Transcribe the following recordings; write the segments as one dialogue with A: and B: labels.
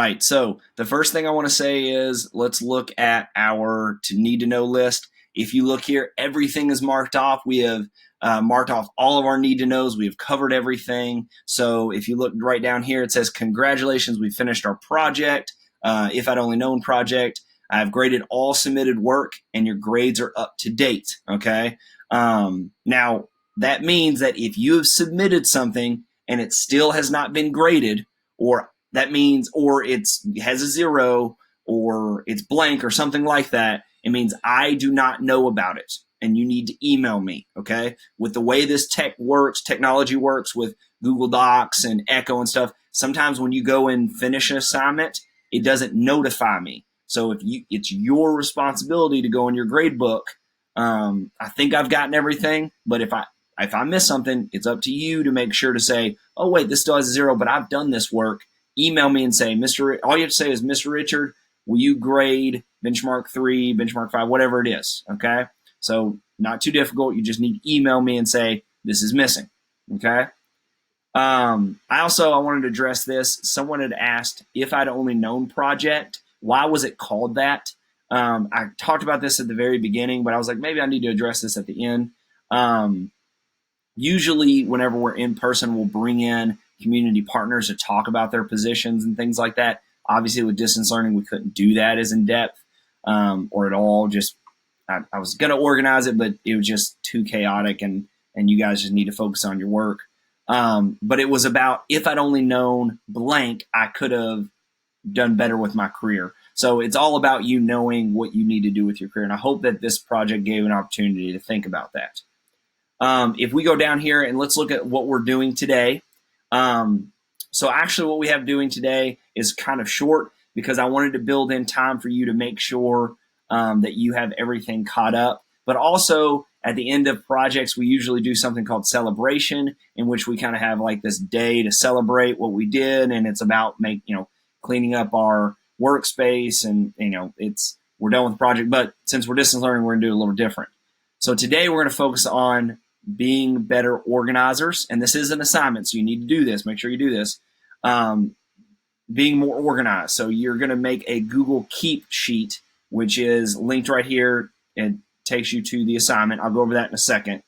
A: All right, so the first thing I want to say is let's look at our need to know list. If you look here, everything is marked off. We have marked off all of our need to knows. We have covered everything. So if you look right down here, it says, congratulations, we finished our project. If I'd only known project, I've graded all submitted work and your grades are up to date. Okay. Now, that means that if you have submitted something and it still has not been graded, or that means, or it has a 0, or it's blank or something like that, it means I do not know about it and you need to email me. Okay. With the way this technology works with Google Docs and Echo and stuff, sometimes when you go and finish an assignment, it doesn't notify me. So it's your responsibility to go in your grade book. I think I've gotten everything, but if I miss something, it's up to you to make sure to say, oh wait, this still has a 0, but I've done this work. Email me and say, all you have to say is, Mr. Richard, will you grade benchmark 3, benchmark 5, whatever it is. Okay. So not too difficult. You just need to email me and say, this is missing. Okay. I wanted to address this. Someone had asked, if I'd only known project, why was it called that? I talked about this at the very beginning, but I was like, maybe I need to address this at the end. Usually whenever we're in person, we'll bring in community partners to talk about their positions and things like that. Obviously with distance learning, we couldn't do that as in depth or at all. Just I was going to organize it, but it was just too chaotic, and you guys just need to focus on your work. But it was about, if I'd only known blank, I could have done better with my career. So it's all about you knowing what you need to do with your career. And I hope that this project gave an opportunity to think about that. If we go down here and let's look at what we're doing today. So actually what we have doing today is kind of short because I wanted to build in time for you to make sure that you have everything caught up. But also at the end of projects, we usually do something called celebration, in which we kind of have like this day to celebrate what we did. And it's about cleaning up our workspace, and we're done with the project. But since we're distance learning, we're gonna do it a little different. So today we're gonna focus on being better organizers, and this is an assignment, so you need to do this. Make sure you do this. Being more organized. So you're gonna make a Google Keep sheet, which is linked right here. It takes you to the assignment. I'll go over that in a second.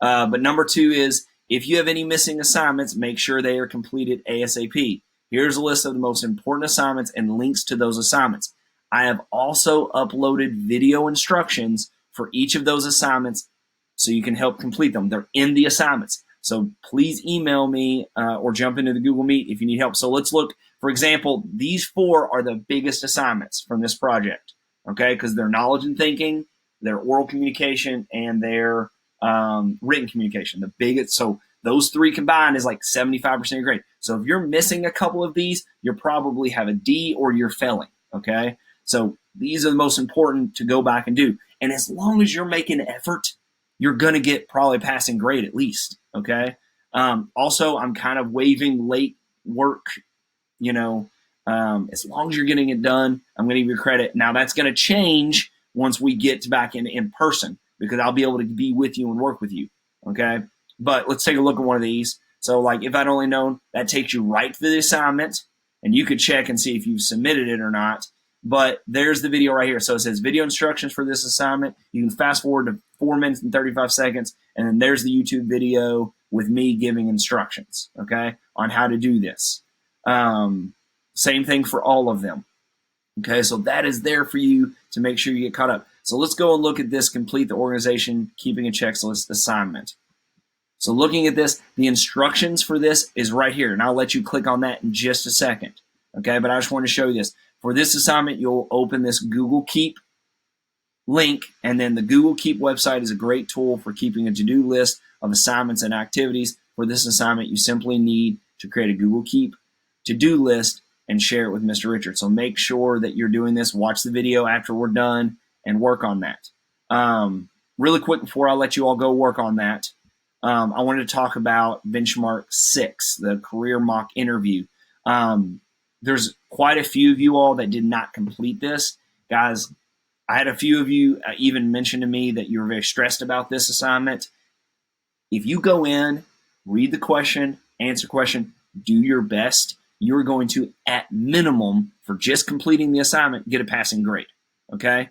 A: But number 2 is, if you have any missing assignments, make sure they are completed ASAP. Here's a list of the most important assignments and links to those assignments. I have also uploaded video instructions for each of those assignments so you can help complete them. They're in the assignments. So please email me or jump into the Google Meet if you need help. So let's look, for example, these 4 are the biggest assignments from this project, okay? Because they're knowledge and thinking, their oral communication, and their written communication. The biggest, so those 3 combined is like 75% of your grade. So if you're missing a couple of these, you probably have a D or you're failing, okay? So these are the most important to go back and do. And as long as you're making effort, you're going to get probably passing grade at least, okay? Also, I'm kind of waiving late work, as long as you're getting it done, I'm going to give you credit. Now, that's going to change once we get back in person, because I'll be able to be with you and work with you, okay? But let's take a look at one of these. So like, if I'd only known, that takes you right to the assignment, and you could check and see if you've submitted it or not. But there's the video right here. So it says video instructions for this assignment. You can fast forward to 4 minutes and 35 seconds. And then there's the YouTube video with me giving instructions, okay, on how to do this. Same thing for all of them. Okay, so that is there for you to make sure you get caught up. So let's go and look at this complete the organization keeping a checklist assignment. So looking at this, the instructions for this is right here. And I'll let you click on that in just a second. Okay, but I just want to show you this. For this assignment, you'll open this Google Keep link, and then the Google Keep website is a great tool for keeping a to-do list of assignments and activities. For this assignment, you simply need to create a Google Keep to-do list and share it with Mr. Richard. So make sure that you're doing this. Watch the video after we're done and work on that. Really quick before I let you all go work on that, I wanted to talk about benchmark 6, the career mock interview. There's quite a few of you all that did not complete this. Guys, I had a few of you even mention to me that you were very stressed about this assignment. If you go in, read the question, answer question, do your best, you're going to, at minimum, for just completing the assignment, get a passing grade. Okay?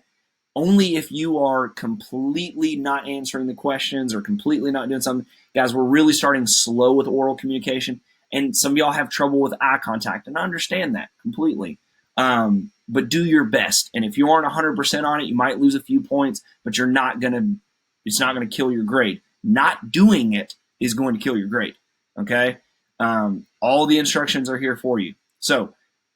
A: Only if you are completely not answering the questions or completely not doing something. Guys, we're really starting slow with oral communication, and some of y'all have trouble with eye contact, and I understand that completely. But do your best. And if you aren't 100% on it, you might lose a few points, but it's not going to kill your grade. Not doing it is going to kill your grade. Okay? All the instructions are here for you. So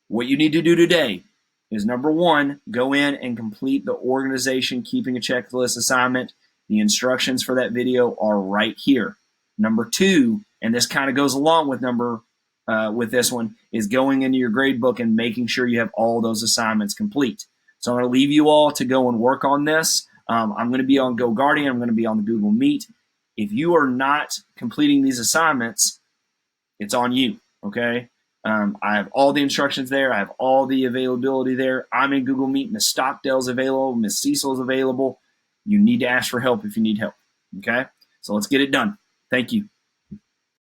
A: what you need to do today is, number one, go in and complete the organization keeping a checklist assignment. The instructions for that video are right here. Number two, and this kind of goes along with this one, is going into your grade book and making sure you have all those assignments complete. So I'm going to leave you all to go and work on this. I'm going to be on GoGuardian. I'm going to be on the Google Meet. If you are not completing these assignments, it's on you, okay? I have all the instructions there. I have all the availability there. I'm in Google Meet. Ms. Stockdale's available. Ms. Cecil's available. You need to ask for help if you need help, okay? So let's get it done. Thank you.